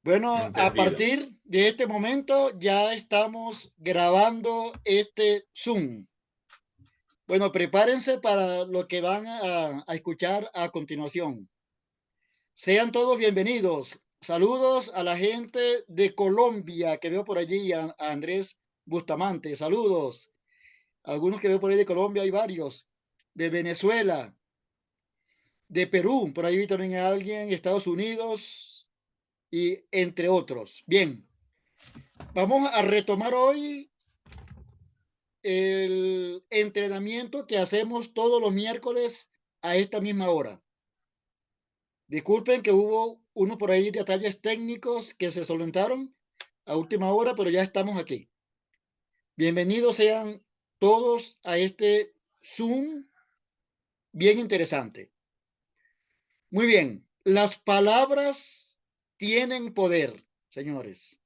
Bueno, a Entendido. partir de este momento ya estamos grabando este Zoom. Bueno, prepárense para lo que van a escuchar a continuación. Sean todos bienvenidos. Saludos a la gente de Colombia que veo por allí, a Andrés Bustamante. Saludos. Algunos que veo por ahí de Colombia, hay varios. De Venezuela, de Perú, por ahí vi también a alguien, Estados Unidos y entre otros. Bien, vamos a retomar hoy el entrenamiento que hacemos todos los miércoles a esta misma hora. Disculpen que hubo uno por ahí de detalles técnicos que se solventaron a última hora, pero ya estamos aquí. Bienvenidos sean todos a este Zoom bien interesante. Muy bien, las palabras tienen poder, señores.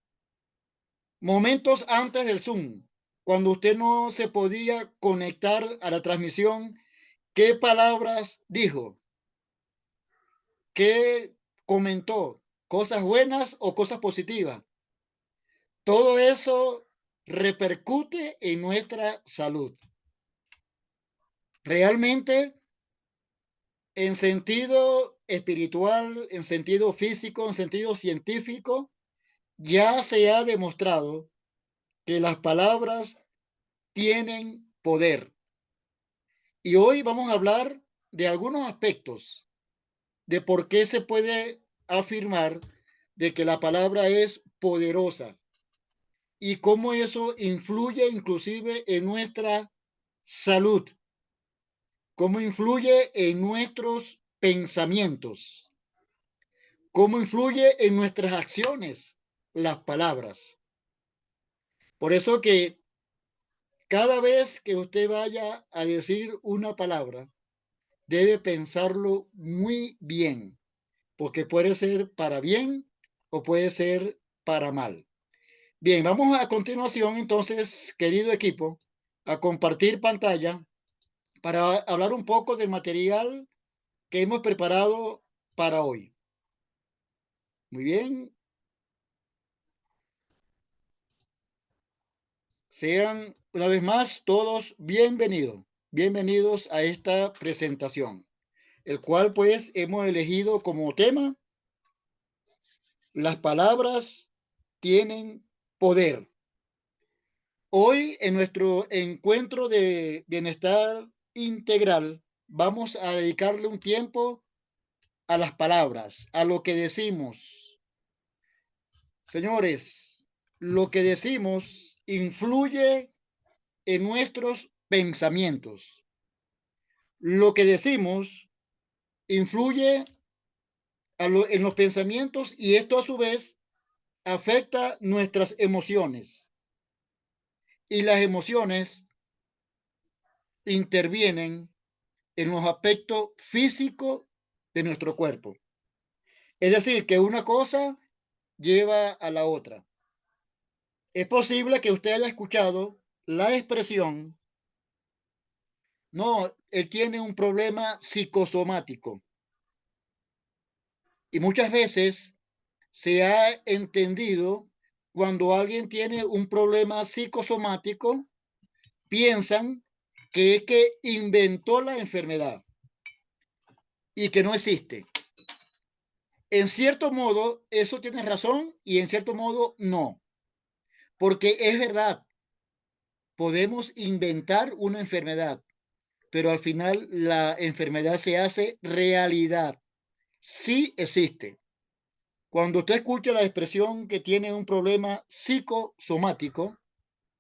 Momentos antes del Zoom, cuando usted no se podía conectar a la transmisión, ¿qué palabras dijo? ¿Qué comentó? ¿Cosas buenas o cosas positivas? Todo eso repercute en nuestra salud. Realmente, en sentido espiritual, en sentido físico, en sentido científico, ya se ha demostrado que las palabras tienen poder. Y hoy vamos a hablar de algunos aspectos de por qué se puede afirmar de que la palabra es poderosa y cómo eso influye inclusive en nuestra salud, cómo influye en nuestros pensamientos, cómo influye en nuestras acciones las palabras. Por eso que cada vez que usted vaya a decir una palabra, debe pensarlo muy bien, porque puede ser para bien o puede ser para mal. Bien, vamos a continuación entonces, querido equipo, a compartir pantalla para hablar un poco del material que hemos preparado para hoy. Muy bien, sean una vez más todos bienvenidos, bienvenidos a esta presentación, el cual pues hemos elegido como tema: las palabras tienen poder. Hoy en nuestro encuentro de bienestar integral vamos a dedicarle un tiempo a las palabras, a lo que decimos. Señores, lo que decimos influye en nuestros pensamientos. Lo que decimos influye en los pensamientos y esto a su vez afecta nuestras emociones. Y las emociones intervienen en los aspectos físicos de nuestro cuerpo. Es decir, que una cosa lleva a la otra. Es posible que usted haya escuchado la expresión: no, él tiene un problema psicosomático. Y muchas veces se ha entendido cuando alguien tiene un problema psicosomático, piensan que es que inventó la enfermedad y que no existe. En cierto modo, eso tiene razón y en cierto modo no, porque es verdad, podemos inventar una enfermedad, pero al final la enfermedad se hace realidad. Sí existe. Cuando usted escucha la expresión que tiene un problema psicosomático,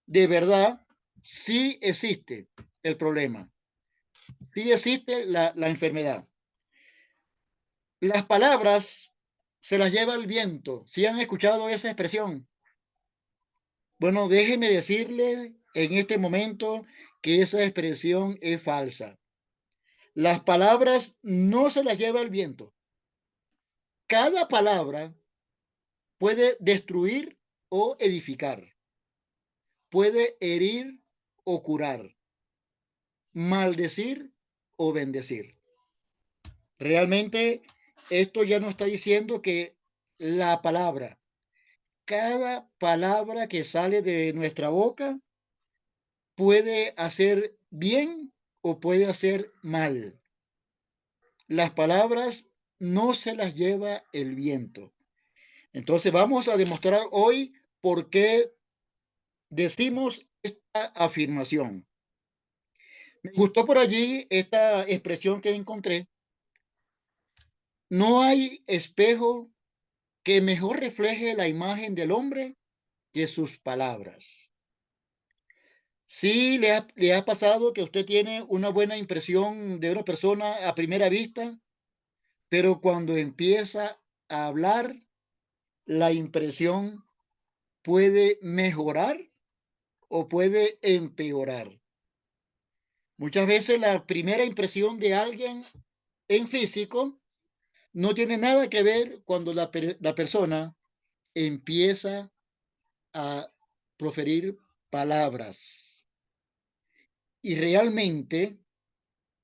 de verdad, sí existe el problema, sí existe la enfermedad. Las palabras se las lleva el viento. ¿Sí han escuchado esa expresión? Bueno, déjeme decirle en este momento que esa expresión es falsa. Las palabras no se las lleva el viento. Cada palabra puede destruir o edificar, puede herir o curar, maldecir o bendecir. Realmente esto ya no está diciendo que la palabra. cada palabra que sale de nuestra boca puede hacer bien o puede hacer mal. Las palabras no se las lleva el viento. Entonces vamos a demostrar hoy por qué decimos esta afirmación. Me gustó por allí esta expresión que encontré. No hay espejo que mejor refleje la imagen del hombre que sus palabras. Sí, le ha pasado que usted tiene una buena impresión de una persona a primera vista, pero cuando empieza a hablar, la impresión puede mejorar o puede empeorar. Muchas veces la primera impresión de alguien en físico no tiene nada que ver cuando la persona empieza a proferir palabras. Y realmente,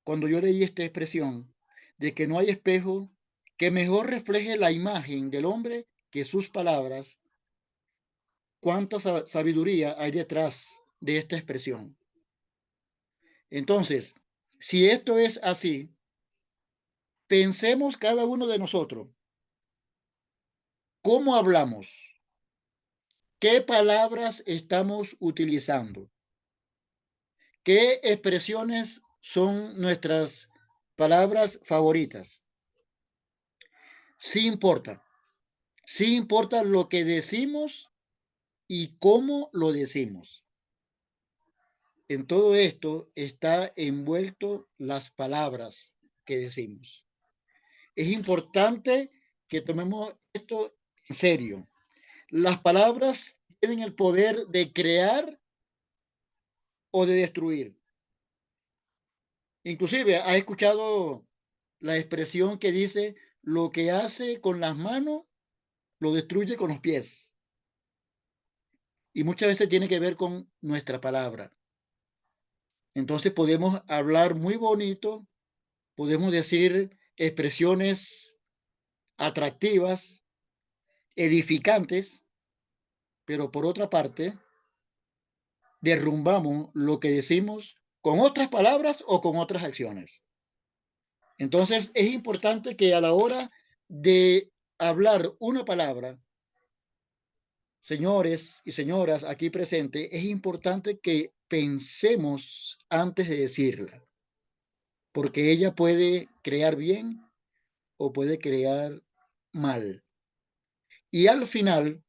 cuando yo leí esta expresión de que no hay espejo que mejor refleje la imagen del hombre que sus palabras, cuánta sabiduría hay detrás de esta expresión. Entonces, si esto es así, pensemos cada uno de nosotros, ¿cómo hablamos? ¿Qué palabras estamos utilizando? ¿Qué expresiones son nuestras palabras favoritas? Sí importa lo que decimos y cómo lo decimos. En todo esto está envuelto las palabras que decimos. Es importante que tomemos esto en serio. Las palabras tienen el poder de crear o de destruir. Inclusive, ¿ha escuchado la expresión que dice, lo que hace con las manos, lo destruye con los pies? Y muchas veces tiene que ver con nuestra palabra. Entonces podemos hablar muy bonito, podemos decir expresiones atractivas, edificantes, pero por otra parte, derrumbamos lo que decimos con otras palabras o con otras acciones. Entonces es importante que a la hora de hablar una palabra, señores y señoras aquí presentes, es importante que pensemos antes de decirla, porque ella puede crear bien o puede crear mal. Y al final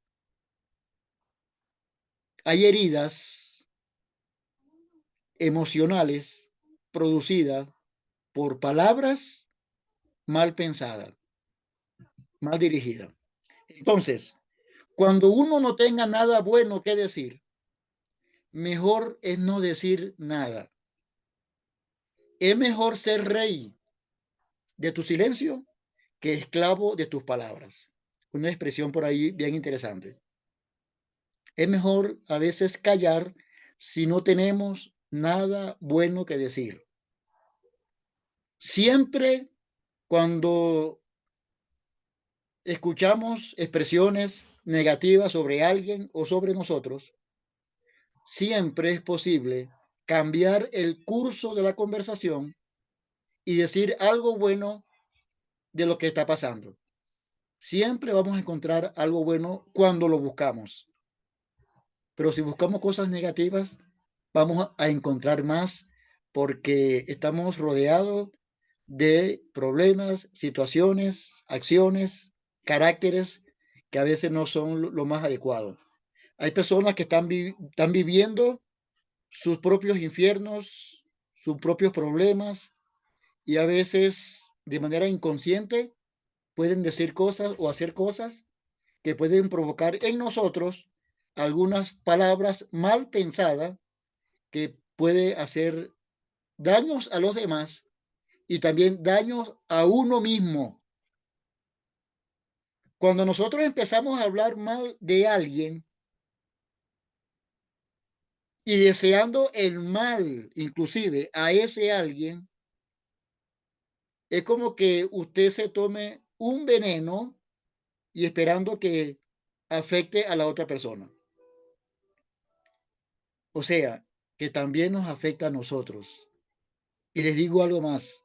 hay heridas emocionales producidas por palabras mal pensadas, mal dirigidas. Entonces, cuando uno no tenga nada bueno que decir, mejor es no decir nada. Es mejor ser rey de tu silencio que esclavo de tus palabras. Una expresión por ahí bien interesante. Es mejor a veces callar si no tenemos nada bueno que decir. Siempre cuando escuchamos expresiones negativas sobre alguien o sobre nosotros, siempre es posible cambiar el curso de la conversación y decir algo bueno de lo que está pasando. Siempre vamos a encontrar algo bueno cuando lo buscamos. Pero si buscamos cosas negativas, vamos a encontrar más porque estamos rodeados de problemas, situaciones, acciones, caracteres que a veces no son lo más adecuado. Hay personas que están viviendo sus propios infiernos, sus propios problemas y a veces de manera inconsciente pueden decir cosas o hacer cosas que pueden provocar en nosotros algunas palabras mal pensadas que puede hacer daños a los demás y también daños a uno mismo. Cuando nosotros empezamos a hablar mal de alguien y deseando el mal, inclusive a ese alguien, es como que usted se tome un veneno y esperando que afecte a la otra persona. O sea, que también nos afecta a nosotros. Y les digo algo más.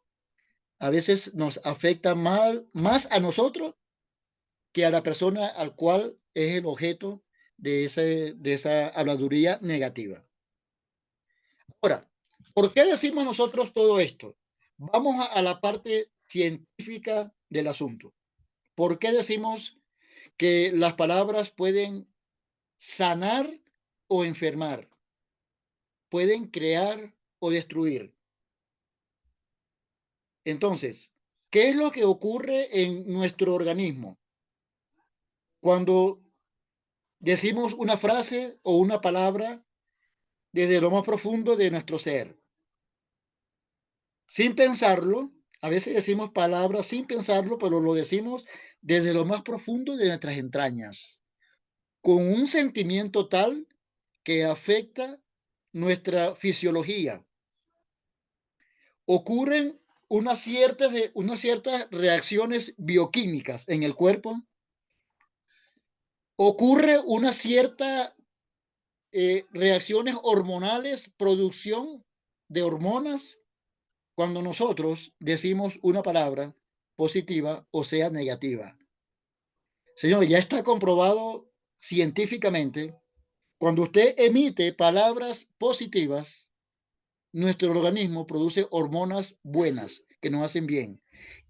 A veces nos afecta más a nosotros que a la persona al cual es el objeto de esa habladuría negativa. Ahora, ¿por qué decimos nosotros todo esto? Vamos a la parte científica del asunto. ¿Por qué decimos que las palabras pueden sanar o enfermar? Pueden crear o destruir. Entonces, ¿qué es lo que ocurre en nuestro organismo cuando decimos una frase o una palabra desde lo más profundo de nuestro ser? Sin pensarlo, a veces decimos palabras sin pensarlo, pero lo decimos desde lo más profundo de nuestras entrañas, con un sentimiento tal que afecta nuestra fisiología. Ocurren unas ciertas reacciones bioquímicas en el cuerpo, ocurre una cierta reacciones hormonales, producción de hormonas cuando nosotros decimos una palabra positiva o sea negativa. Señor, ya está comprobado científicamente, cuando usted emite palabras positivas, nuestro organismo produce hormonas buenas que nos hacen bien.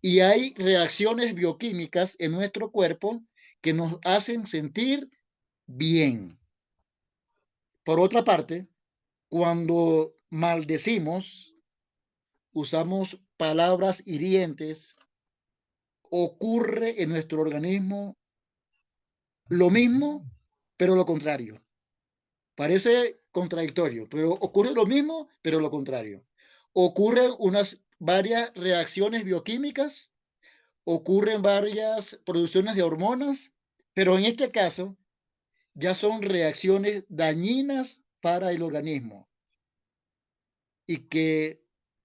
Y hay reacciones bioquímicas en nuestro cuerpo que nos hacen sentir bien. Por otra parte, cuando maldecimos, usamos palabras hirientes, ocurre en nuestro organismo lo mismo, pero lo contrario. Parece contradictorio, pero ocurre lo mismo, pero lo contrario. Ocurren varias reacciones bioquímicas, ocurren varias producciones de hormonas, pero en este caso ya son reacciones dañinas para el organismo y que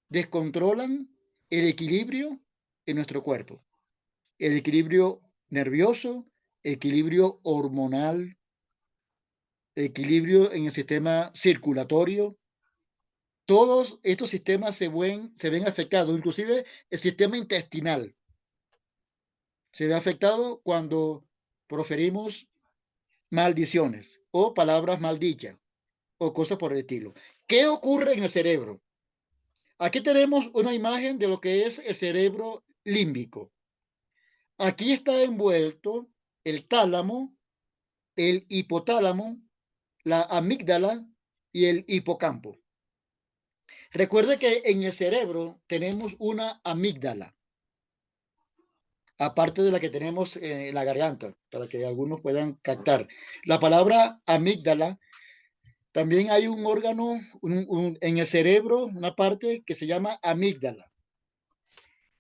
descontrolan el equilibrio en nuestro cuerpo, el equilibrio nervioso, equilibrio hormonal, equilibrio en el sistema circulatorio. Todos estos sistemas se ven afectados, inclusive el sistema intestinal se ve afectado cuando proferimos maldiciones o palabras maldichas o cosas por el estilo. ¿Qué ocurre en el cerebro? Aquí tenemos una imagen de lo que es el cerebro límbico. Aquí está envuelto el tálamo, el hipotálamo, la amígdala y el hipocampo. Recuerde que en el cerebro tenemos una amígdala, aparte de la que tenemos en la garganta, para que algunos puedan captar. La palabra amígdala, también hay un órgano en el cerebro, una parte que se llama amígdala.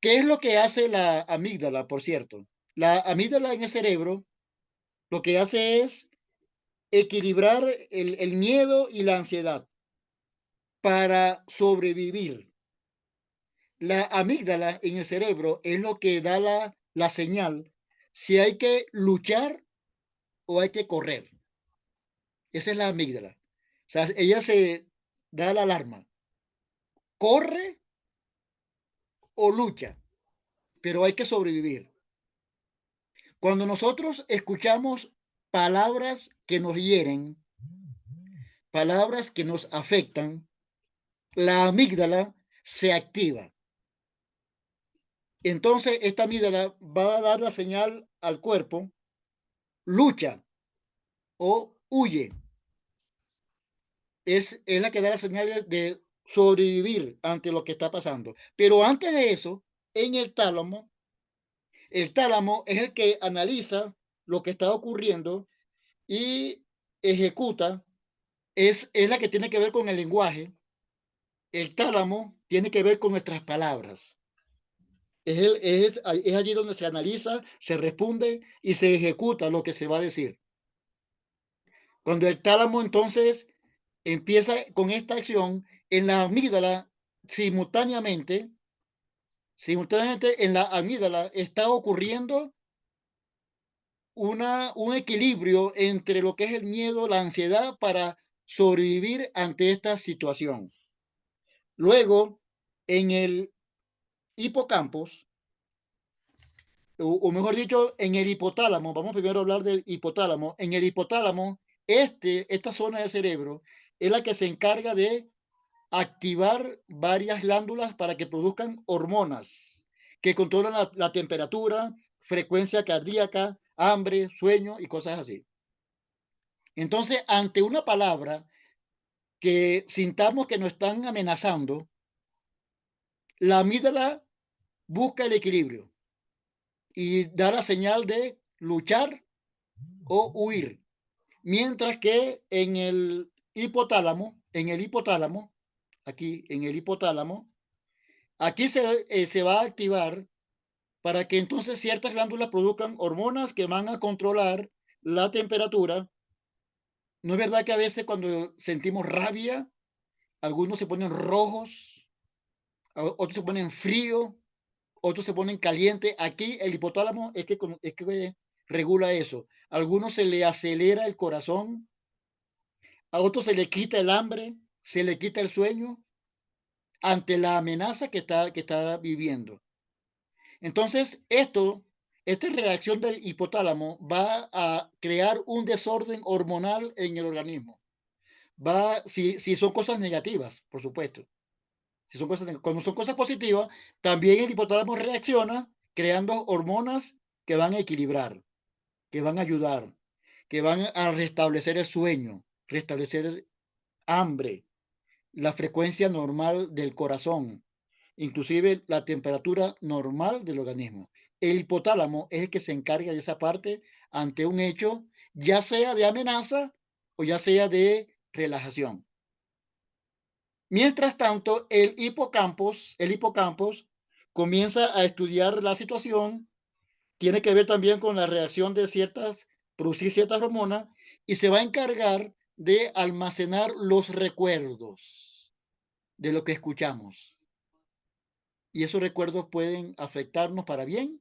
¿Qué es lo que hace la amígdala, por cierto? La amígdala en el cerebro lo que hace es equilibrar el miedo y la ansiedad para sobrevivir. La amígdala en el cerebro es lo que da la señal si hay que luchar o hay que correr. Esa es la amígdala. O sea, ella se da la alarma. Corre o lucha, pero hay que sobrevivir. Cuando nosotros escuchamos palabras que nos hieren, palabras que nos afectan, la amígdala se activa. Entonces, esta amígdala va a dar la señal al cuerpo, lucha o huye. Es la que da la señal de sobrevivir ante lo que está pasando. Pero antes de eso, en el tálamo es el que analiza lo que está ocurriendo y ejecuta, es la que tiene que ver con el lenguaje. El tálamo tiene que ver con nuestras palabras. Es allí donde se analiza, se responde y se ejecuta lo que se va a decir. Cuando el tálamo entonces empieza con esta acción, en la amígdala simultáneamente, simultáneamente en la amígdala está ocurriendo un equilibrio entre lo que es el miedo, la ansiedad para sobrevivir ante esta situación. Luego, en el hipocampos, o mejor dicho, en el hipotálamo, vamos primero a hablar del hipotálamo. En el hipotálamo, esta zona del cerebro es la que se encarga de activar varias glándulas para que produzcan hormonas que controlan la temperatura, frecuencia cardíaca, hambre, sueño y cosas así. Entonces, ante una palabra que sintamos que nos están amenazando, la amígdala busca el equilibrio y da la señal de luchar o huir. Mientras que en el hipotálamo, aquí en el hipotálamo, aquí se va a activar para que entonces ciertas glándulas produzcan hormonas que van a controlar la temperatura. ¿No es verdad que a veces cuando sentimos rabia, algunos se ponen rojos, otros se ponen fríos, otros se ponen calientes? Aquí el hipotálamo es que regula eso. A algunos se le acelera el corazón, a otros se le quita el hambre, se le quita el sueño ante la amenaza que está viviendo. Entonces, esta reacción del hipotálamo va a crear un desorden hormonal en el organismo. Si son cosas negativas, por supuesto. Cuando son cosas positivas, también el hipotálamo reacciona creando hormonas que van a equilibrar, que van a ayudar, que van a restablecer el sueño, restablecer el hambre, la frecuencia normal del corazón, inclusive la temperatura normal del organismo. El hipotálamo es el que se encarga de esa parte ante un hecho, ya sea de amenaza o ya sea de relajación. Mientras tanto, el hipocampo comienza a estudiar la situación, tiene que ver también con la reacción de producir ciertas hormonas y se va a encargar de almacenar los recuerdos de lo que escuchamos. Y esos recuerdos pueden afectarnos para bien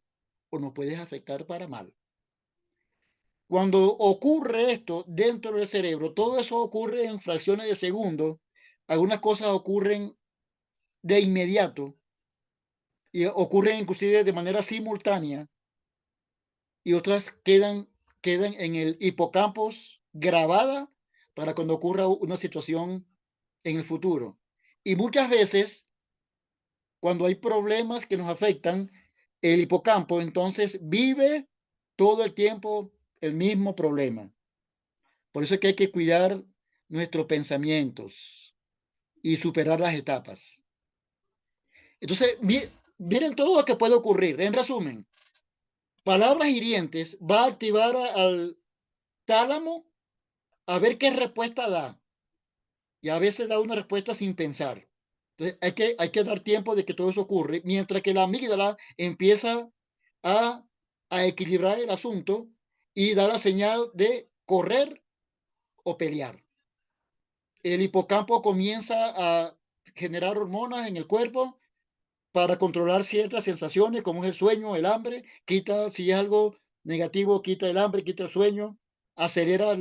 o nos pueden afectar para mal. Cuando ocurre esto dentro del cerebro, todo eso ocurre en fracciones de segundos. Algunas cosas ocurren de inmediato y ocurren inclusive de manera simultánea y otras quedan en el hipocampos grabada para cuando ocurra una situación en el futuro. Y muchas veces, cuando hay problemas que nos afectan, el hipocampo entonces vive todo el tiempo el mismo problema. Por eso es que hay que cuidar nuestros pensamientos y superar las etapas. Entonces, miren todo lo que puede ocurrir. En resumen, palabras hirientes va a activar al tálamo a ver qué respuesta da. Y a veces da una respuesta sin pensar. Entonces, hay que dar tiempo de que todo eso ocurre, mientras que la amígdala empieza a, a equilibrar el asunto y da la señal de correr o pelear. El hipocampo comienza a generar hormonas en el cuerpo para controlar ciertas sensaciones, como es el sueño, el hambre. Si es algo negativo, quita el hambre, quita el sueño, acelera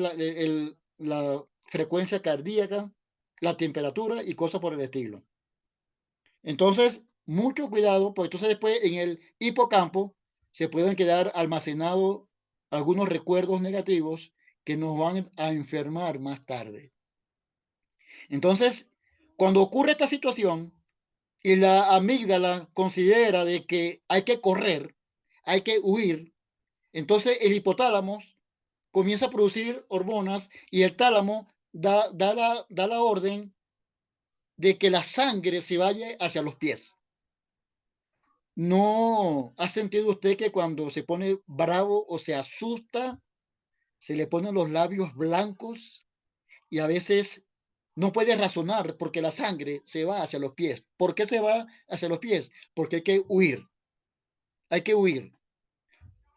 la frecuencia cardíaca, la temperatura y cosas por el estilo. Entonces, mucho cuidado, porque entonces después en el hipocampo se pueden quedar almacenados algunos recuerdos negativos que nos van a enfermar más tarde. Entonces, cuando ocurre esta situación y la amígdala considera de que hay que correr, hay que huir, entonces el hipotálamo comienza a producir hormonas y el tálamo da la orden de que la sangre se vaya hacia los pies. ¿No ha sentido usted que cuando se pone bravo o se asusta, se le ponen los labios blancos y a veces no puede razonar porque la sangre se va hacia los pies? ¿Por qué se va hacia los pies? Porque hay que huir, hay que huir.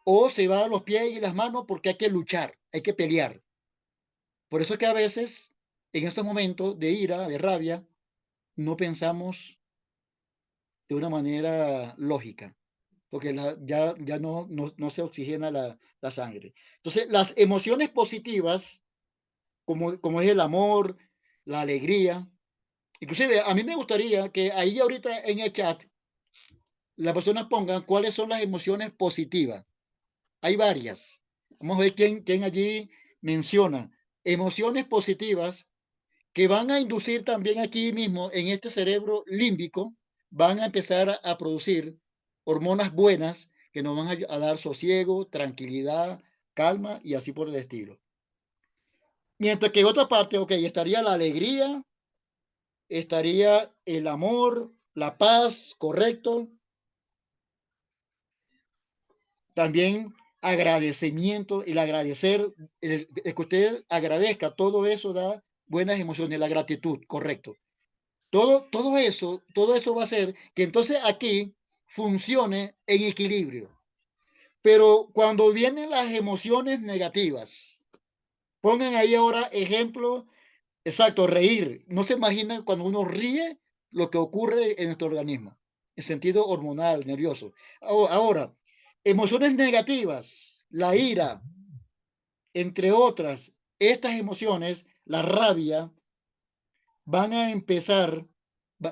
O se va a los pies y las manos porque hay que luchar, hay que pelear. Por eso es que a veces, en estos momentos de ira, de rabia, no pensamos de una manera lógica. porque ya no se oxigena la sangre. Entonces, las emociones positivas, como es el amor, la alegría, inclusive a mí me gustaría que ahí ahorita en el chat las personas pongan cuáles son las emociones positivas. Hay varias. Vamos a ver quién allí menciona emociones positivas que van a inducir también aquí mismo en este cerebro límbico, van a empezar a producir hormonas buenas que nos van a dar sosiego, tranquilidad, calma y así por el estilo. Mientras que en otra parte, ok, estaría la alegría, estaría el amor, la paz, correcto. También agradecimiento, el agradecer, el que usted agradezca, todo eso da buenas emociones, la gratitud, correcto. Todo eso va a hacer que entonces aquí funcione en equilibrio. Pero cuando vienen las emociones negativas, pongan ahí ahora ejemplo, exacto, reír. No se imaginan cuando uno ríe lo que ocurre en nuestro organismo, en sentido hormonal, nervioso. Ahora, emociones negativas, la ira, entre otras, estas emociones, la rabia, van a empezar,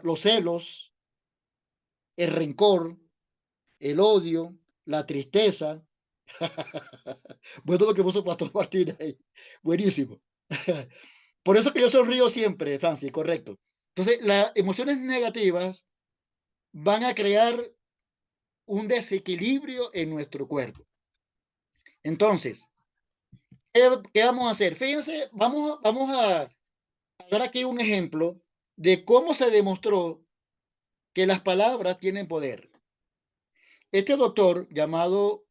los celos, el rencor, el odio, la tristeza. Bueno, lo que puso Pastor Martínez ahí. Buenísimo. Por eso que yo sonrío siempre, Francis, correcto. Entonces, las emociones negativas van a crear un desequilibrio en nuestro cuerpo. Entonces, ¿qué vamos a hacer? Fíjense, vamos a dar aquí un ejemplo de cómo se demostró que las palabras tienen poder. Este doctor llamado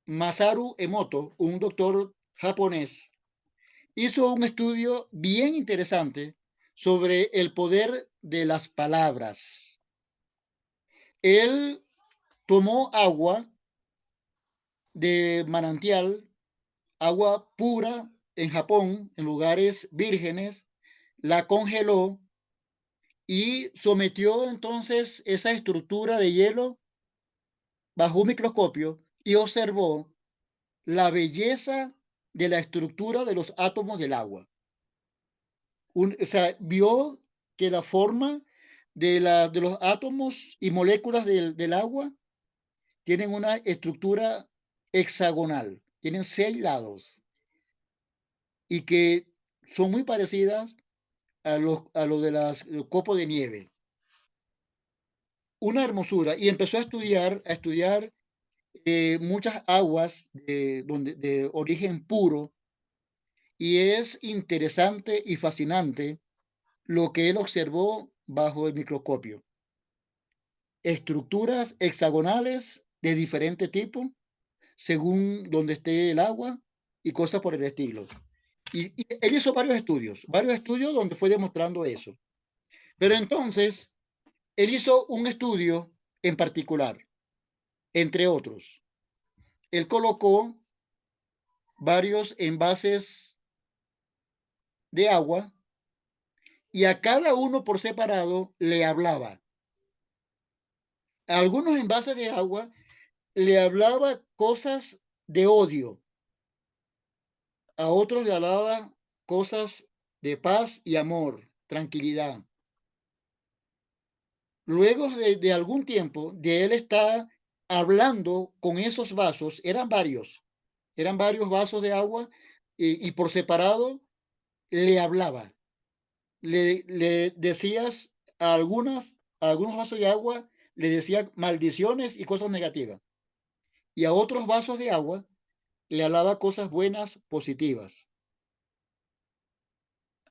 Masaru Emoto, un doctor japonés, hizo un estudio bien interesante sobre el poder de las palabras. Él tomó agua de manantial, agua pura en Japón, en lugares vírgenes, la congeló y sometió entonces esa estructura de hielo bajo un microscopio y observó la belleza de la estructura de los átomos del agua. O sea, vio que la forma de los átomos y moléculas del agua tienen una estructura hexagonal, tienen 6 lados y que son muy parecidas a lo de las copos de nieve. Una hermosura. Y empezó a estudiar muchas aguas de origen puro y es interesante y fascinante lo que él observó bajo el microscopio. Estructuras hexagonales de diferente tipo, según donde esté el agua y cosas por el estilo. Y él hizo varios estudios donde fue demostrando eso. Pero entonces, él hizo un estudio en particular, entre otros. Él colocó varios envases de agua y a cada uno por separado le hablaba. A algunos envases de agua le hablaba cosas de odio, a otros le hablaba cosas de paz y amor, tranquilidad. Luego de algún tiempo de él estar hablando con esos vasos, eran varios vasos de agua y por separado le hablaba. Le decías a algunos vasos de agua, le decía maldiciones y cosas negativas. Y a otros vasos de agua le hablaba cosas buenas, positivas.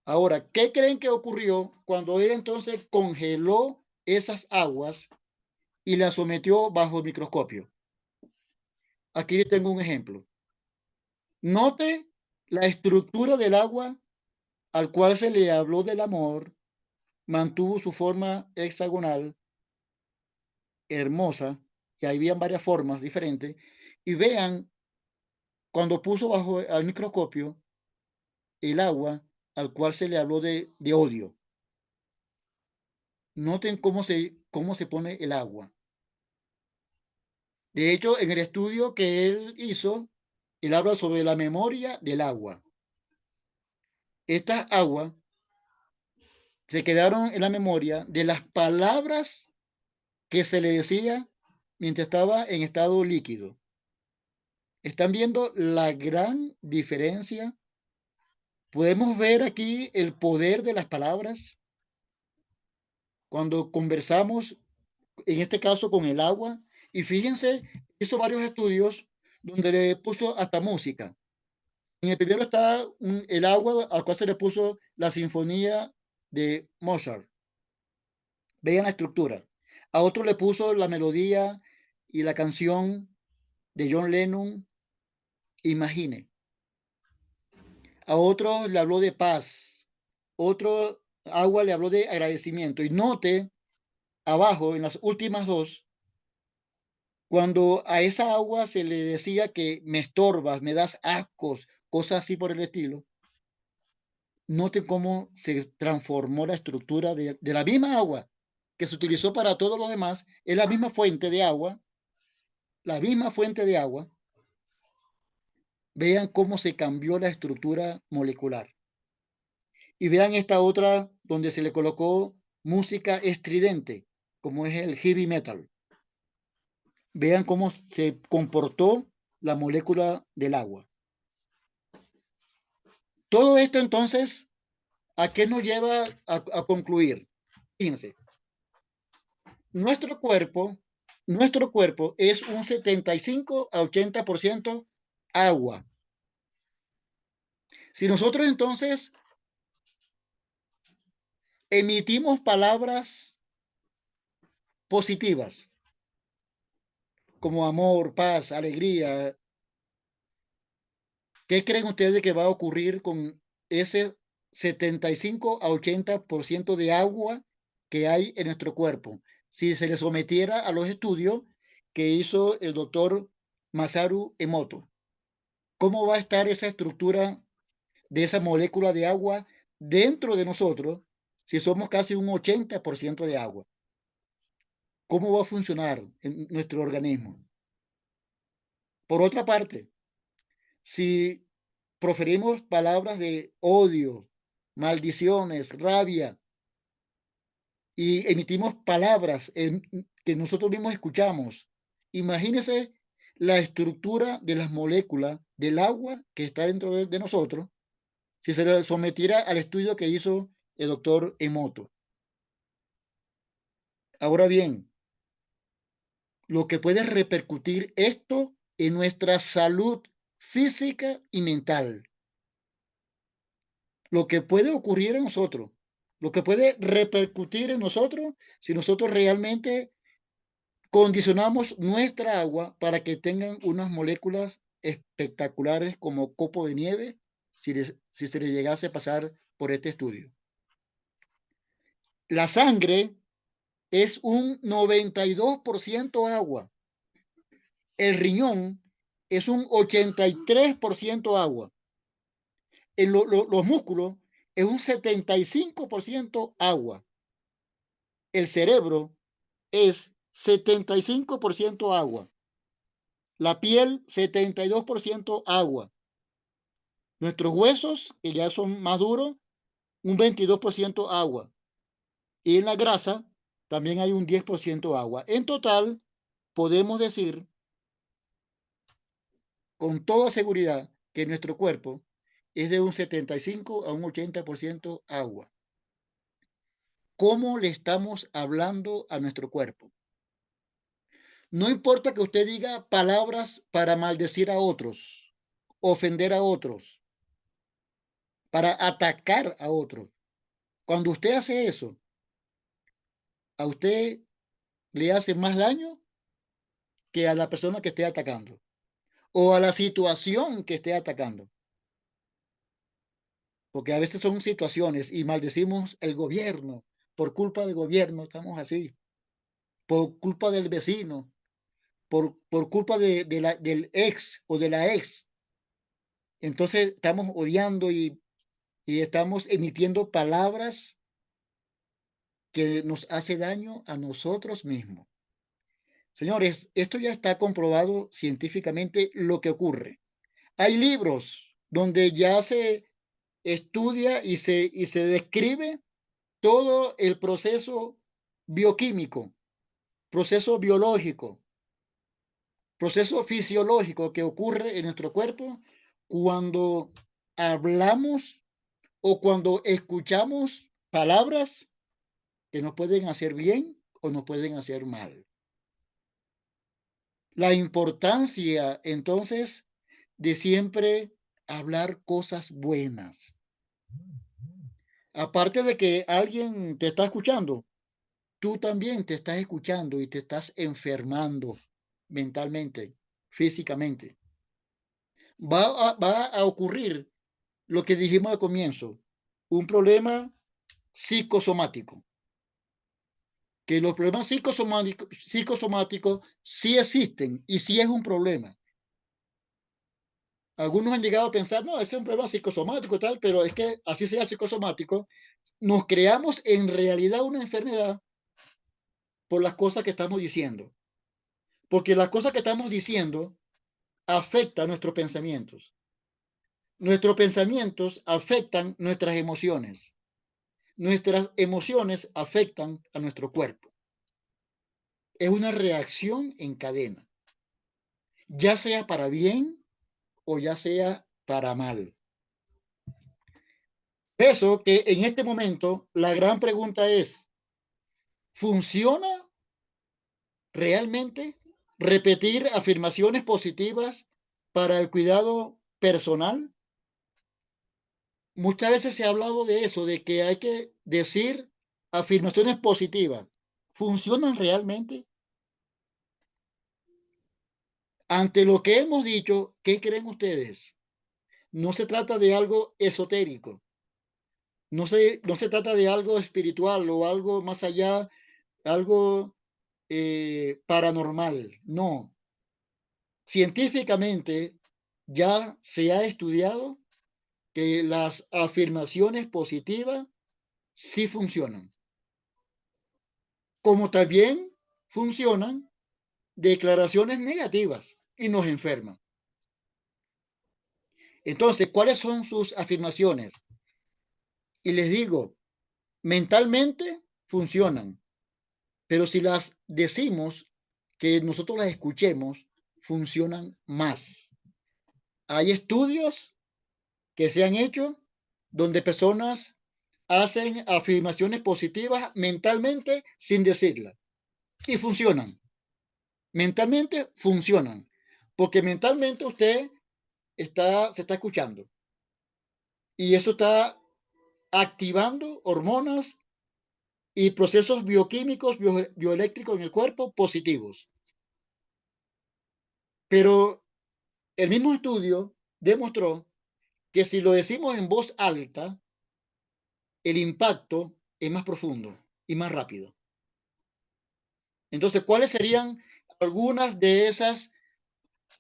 Ahora, ¿qué creen que ocurrió cuando él entonces congeló esas aguas y las sometió bajo el microscopio? Aquí tengo un ejemplo. Note la estructura del agua al cual se le habló del amor, mantuvo su forma hexagonal, hermosa, y ahí habían varias formas diferentes, y vean cuando puso bajo el microscopio el agua al cual se le habló de odio. Noten cómo se pone el agua. De hecho, en el estudio que él hizo, él habla sobre la memoria del agua. Estas aguas se quedaron en la memoria de las palabras que se le decía mientras estaba en estado líquido. ¿Están viendo la gran diferencia? Podemos ver aquí el poder de las palabras cuando conversamos, en este caso con el agua. Y fíjense, hizo varios estudios donde le puso hasta música. En el primero está el agua al cual se le puso la sinfonía de Mozart. Vean la estructura. A otro le puso la melodía y la canción de John Lennon, Imagine. A otro le habló de paz. Otro agua le habló de agradecimiento. Y note abajo, en las últimas dos, cuando a esa agua se le decía que me estorbas, me das ascos, cosas así por el estilo, noten cómo se transformó la estructura de la misma agua que se utilizó para todos los demás, es la misma fuente de agua, la misma fuente de agua. Vean cómo se cambió la estructura molecular. Y vean esta otra donde se le colocó música estridente, como es el heavy metal. Vean cómo se comportó la molécula del agua. Todo esto entonces, ¿a qué nos lleva a concluir? Fíjense, nuestro cuerpo, nuestro cuerpo es un 75 a 80% agua. Si nosotros entonces emitimos palabras positivas, como amor, paz, alegría, ¿qué creen ustedes que va a ocurrir con ese 75 a 80% de agua que hay en nuestro cuerpo? Si se le sometiera a los estudios que hizo el doctor Masaru Emoto. ¿Cómo va a estar esa estructura de esa molécula de agua dentro de nosotros si somos casi un 80% de agua? ¿Cómo va a funcionar en nuestro organismo? Por otra parte, si proferimos palabras de odio, maldiciones, rabia y emitimos palabras que nosotros mismos escuchamos, imagínese la estructura de las moléculas del agua que está dentro de nosotros si se le sometiera al estudio que hizo el doctor Emoto. Ahora bien, lo que puede repercutir esto en nuestra salud física y mental, lo que puede ocurrir en nosotros, lo que puede repercutir en nosotros si nosotros realmente condicionamos nuestra agua para que tengan unas moléculas espectaculares como copo de nieve si se le llegase a pasar por este estudio. La sangre es un 92% agua. El riñón es un 83% agua. En los músculos es un 75% agua. El cerebro es 75% agua. La piel, 72% agua. Nuestros huesos, que ya son más duros, un 22% agua. Y en la grasa también hay un 10% agua. En total, podemos decir con toda seguridad que nuestro cuerpo es de un 75 a un 80% agua. ¿Cómo le estamos hablando a nuestro cuerpo? No importa que usted diga palabras para maldecir a otros, ofender a otros, para atacar a otros. Cuando usted hace eso, a usted le hace más daño que a la persona que esté atacando o a la situación que esté atacando. Porque a veces son situaciones y maldecimos el gobierno. Por culpa del gobierno estamos así. Por culpa del vecino. Por culpa del ex o de la ex. Entonces estamos odiando y estamos emitiendo palabras que nos hace daño a nosotros mismos. Señores, esto ya está comprobado científicamente lo que ocurre. Hay libros donde ya se estudia y se describe todo el proceso bioquímico, proceso biológico, proceso fisiológico que ocurre en nuestro cuerpo cuando hablamos o cuando escuchamos palabras que nos pueden hacer bien o nos pueden hacer mal. La importancia entonces de siempre hablar cosas buenas. Aparte de que alguien te está escuchando, tú también te estás escuchando y te estás enfermando mentalmente, físicamente. Va a ocurrir lo que dijimos al comienzo, un problema psicosomático, que los problemas psicosomáticos sí existen y sí es un problema. Algunos han llegado a pensar, no, ese es un problema psicosomático y tal, pero es que así sea psicosomático, nos creamos en realidad una enfermedad por las cosas que estamos diciendo. Porque las cosas que estamos diciendo afectan nuestros pensamientos. Nuestros pensamientos afectan nuestras emociones. Nuestras emociones afectan a nuestro cuerpo. Es una reacción en cadena, ya sea para bien o ya sea para mal. Eso que en este momento la gran pregunta es, ¿funciona realmente repetir afirmaciones positivas para el cuidado personal? Muchas veces se ha hablado de eso, de que hay que decir afirmaciones positivas. ¿Funcionan realmente? Ante lo que hemos dicho, ¿qué creen ustedes? No se trata de algo esotérico, no se trata de algo espiritual o algo más allá, algo paranormal. No, científicamente ya se ha estudiado que las afirmaciones positivas sí funcionan, como también funcionan declaraciones negativas y nos enferman. Entonces, ¿cuáles son sus afirmaciones? Y les digo, mentalmente funcionan, pero si las decimos que nosotros las escuchemos, funcionan más. Hay estudios que se han hecho donde personas hacen afirmaciones positivas mentalmente sin decirlas y funcionan. Mentalmente funcionan, porque mentalmente usted se está escuchando y eso está activando hormonas y procesos bioquímicos, bioeléctricos en el cuerpo positivos. Pero el mismo estudio demostró que si lo decimos en voz alta, el impacto es más profundo y más rápido. Entonces, ¿cuáles serían algunas de esas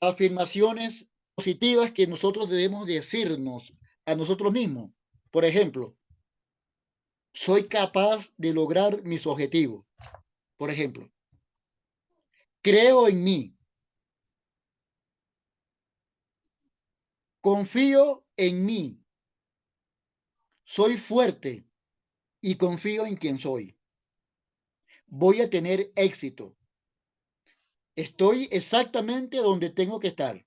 afirmaciones positivas que nosotros debemos decirnos a nosotros mismos? Por ejemplo, soy capaz de lograr mis objetivos. Por ejemplo, creo en mí, confío en mí, soy fuerte y confío en quien soy. Voy a tener éxito. Estoy exactamente donde tengo que estar.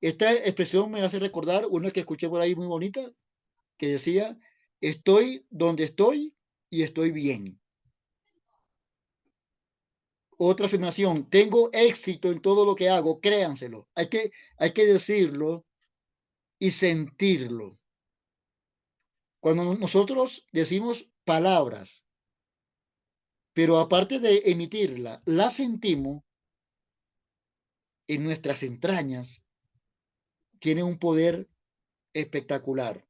Esta expresión me hace recordar una que escuché por ahí muy bonita, que decía, estoy donde estoy y estoy bien. Otra afirmación, tengo éxito en todo lo que hago, créanselo. Hay que decirlo y sentirlo. Cuando nosotros decimos palabras, pero aparte de emitirla, la sentimos en nuestras entrañas, tiene un poder espectacular.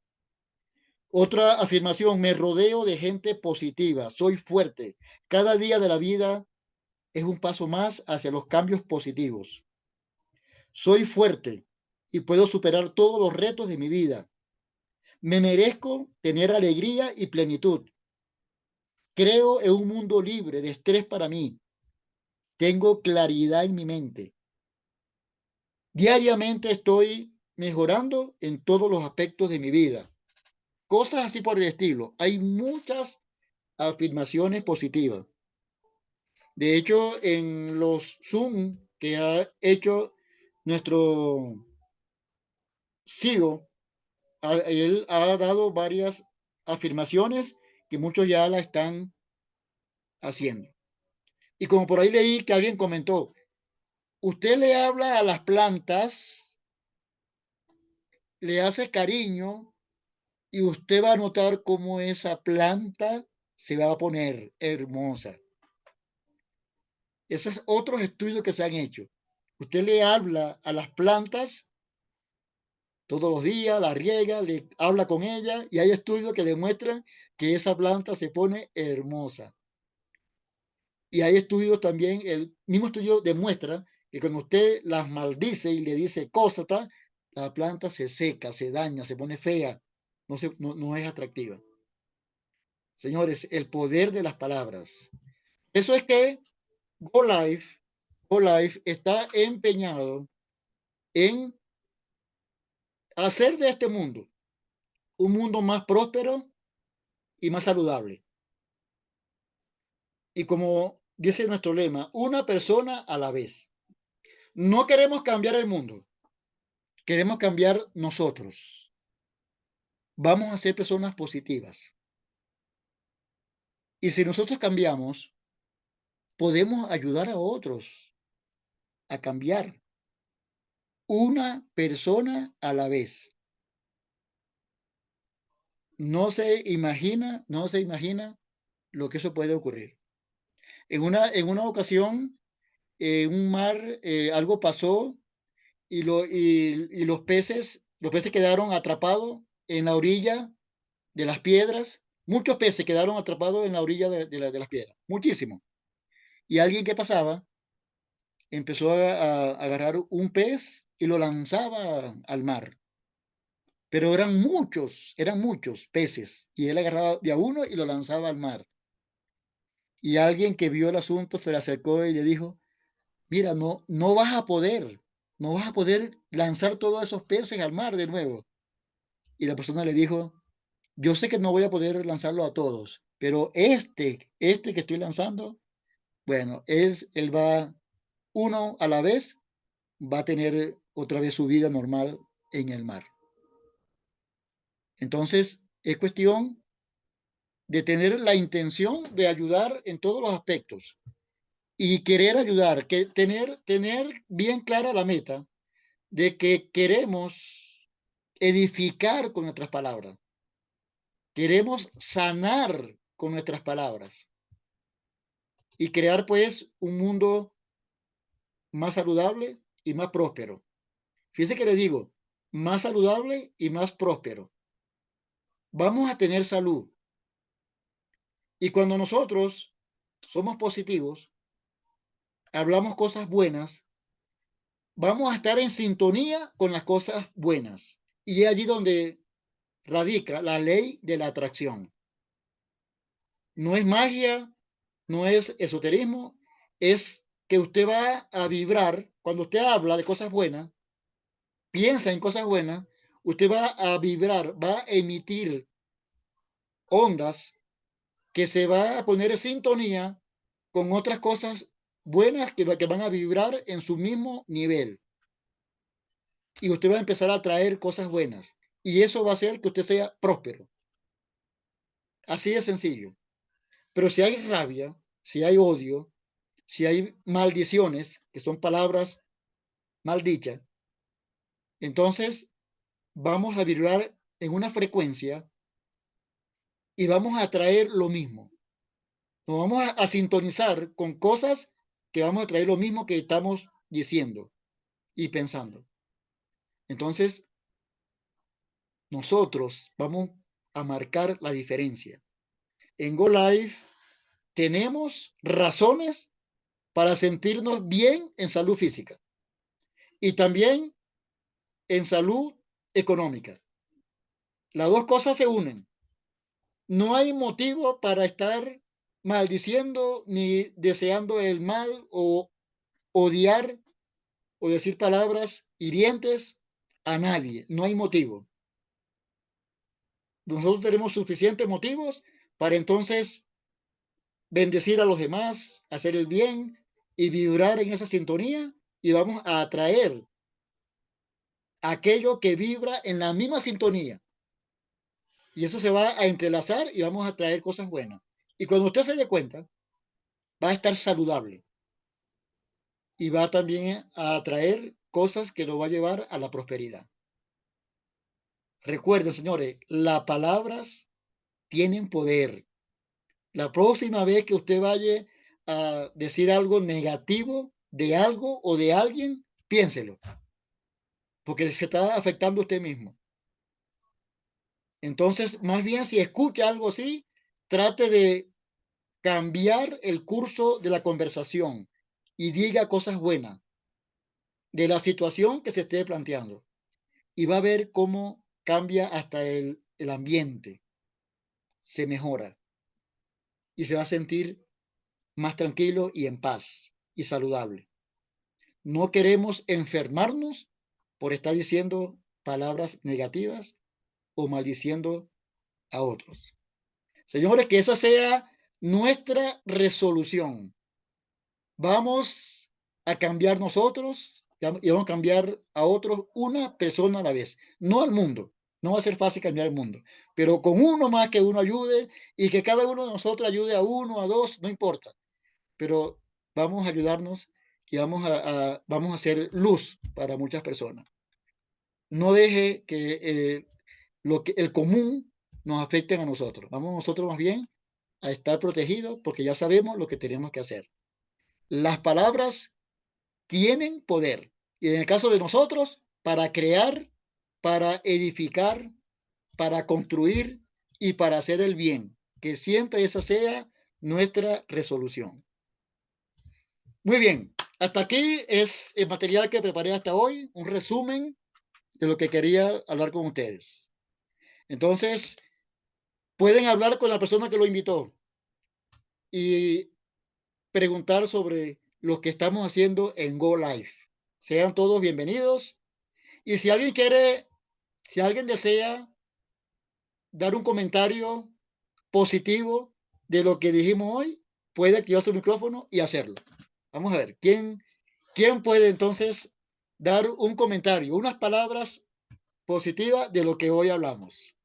Otra afirmación, me rodeo de gente positiva, soy fuerte. Cada día de la vida es un paso más hacia los cambios positivos. Soy fuerte y puedo superar todos los retos de mi vida. Me merezco tener alegría y plenitud. Creo en un mundo libre de estrés para mí. tengo claridad en mi mente. Diariamente estoy mejorando en todos los aspectos de mi vida. Cosas así por el estilo. Hay muchas afirmaciones positivas. De hecho, en los Zoom que ha hecho nuestro CEO, él ha dado varias afirmaciones que muchos ya la están haciendo. Y como por ahí leí que alguien comentó, usted le habla a las plantas, le hace cariño y usted va a notar cómo esa planta se va a poner hermosa. Esos es otros estudios que se han hecho. Usted le habla a las plantas todos los días, la riega, le habla con ella y hay estudios que demuestran que esa planta se pone hermosa. Y hay estudios también, el mismo estudio demuestra que cuando usted las maldice y le dice cosas, la planta se seca, se daña, se pone fea, no es atractiva. Señores, el poder de las palabras. Eso es que Go Life, Go Life está empeñado en hacer de este mundo un mundo más próspero y más saludable. Y como dice nuestro lema, una persona a la vez. No queremos cambiar el mundo, queremos cambiar nosotros. Vamos a ser personas positivas. Y si nosotros cambiamos, podemos ayudar a otros a cambiar. Una persona a la vez. No se imagina lo que eso puede ocurrir. En una ocasión, en un mar, algo pasó y los peces quedaron atrapados en la orilla de las piedras. Muchos peces quedaron atrapados en la orilla de las piedras, muchísimos. Y alguien que pasaba empezó a agarrar un pez y lo lanzaba al mar. Pero eran muchos peces. Y él agarraba de a uno y lo lanzaba al mar. Y alguien que vio el asunto se le acercó y le dijo, mira, no vas a poder lanzar todos esos peces al mar de nuevo. Y la persona le dijo, yo sé que no voy a poder lanzarlo a todos, pero este que estoy lanzando, bueno, él va uno a la vez, va a tener otra vez su vida normal en el mar. Entonces, es cuestión de tener la intención de ayudar en todos los aspectos y querer ayudar, que tener bien clara la meta de que queremos edificar con nuestras palabras, queremos sanar con nuestras palabras y crear pues un mundo más saludable y más próspero. Fíjense que les digo, más saludable y más próspero. Vamos a tener salud. Y cuando nosotros somos positivos, hablamos cosas buenas, vamos a estar en sintonía con las cosas buenas. Y es allí donde radica la ley de la atracción. No es magia, no es esoterismo, es que usted va a vibrar, cuando usted habla de cosas buenas, piensa en cosas buenas, usted va a vibrar, va a emitir ondas que se va a poner en sintonía con otras cosas buenas que van a vibrar en su mismo nivel. Y usted va a empezar a traer cosas buenas. Y eso va a hacer que usted sea próspero. Así de sencillo. Pero si hay rabia, si hay odio, si hay maldiciones, que son palabras maldichas, entonces vamos a vibrar en una frecuencia y vamos a atraer lo mismo. Nos vamos a sintonizar con cosas que vamos a traer lo mismo que estamos diciendo y pensando. Entonces, nosotros vamos a marcar la diferencia. En Go Live tenemos razones para sentirnos bien en salud física y también en salud económica. Las dos cosas se unen. No hay motivo para estar maldiciendo ni deseando el mal o odiar o decir palabras hirientes a nadie. No hay motivo. Nosotros tenemos suficientes motivos para entonces bendecir a los demás, hacer el bien y vibrar en esa sintonía, y vamos a atraer aquello que vibra en la misma sintonía. Y eso se va a entrelazar y vamos a traer cosas buenas. Y cuando usted se dé cuenta, va a estar saludable y va también a atraer cosas que lo va a llevar a la prosperidad. Recuerden, señores, las palabras tienen poder. La próxima vez que usted vaya a decir algo negativo de algo o de alguien, piénselo, porque se está afectando a usted mismo. Entonces, más bien, si escucha algo así, trate de cambiar el curso de la conversación y diga cosas buenas de la situación que se esté planteando. Y va a ver cómo cambia hasta el ambiente, se mejora y se va a sentir más tranquilo y en paz y saludable. No queremos enfermarnos por estar diciendo palabras negativas o maldiciendo a otros. Señores, que esa sea nuestra resolución. Vamos a cambiar nosotros y vamos a cambiar a otros una persona a la vez, no al mundo. No va a ser fácil cambiar el mundo, pero con uno más que uno ayude y que cada uno de nosotros ayude a uno, a dos, no importa. Pero vamos a ayudarnos y vamos a hacer luz para muchas personas. No deje que, el común nos afecte a nosotros. Vamos nosotros más bien a estar protegidos porque ya sabemos lo que tenemos que hacer. Las palabras tienen poder. Y en el caso de nosotros, para crear, para edificar, para construir y para hacer el bien. Que siempre esa sea nuestra resolución. Muy bien, hasta aquí es el material que preparé hasta hoy, un resumen de lo que quería hablar con ustedes. Entonces, pueden hablar con la persona que lo invitó y preguntar sobre lo que estamos haciendo en Go Live. Sean todos bienvenidos. Y si alguien desea dar un comentario positivo de lo que dijimos hoy, puede activar su micrófono y hacerlo. Vamos a ver, ¿quién puede entonces dar un comentario, unas palabras positivas de lo que hoy hablamos?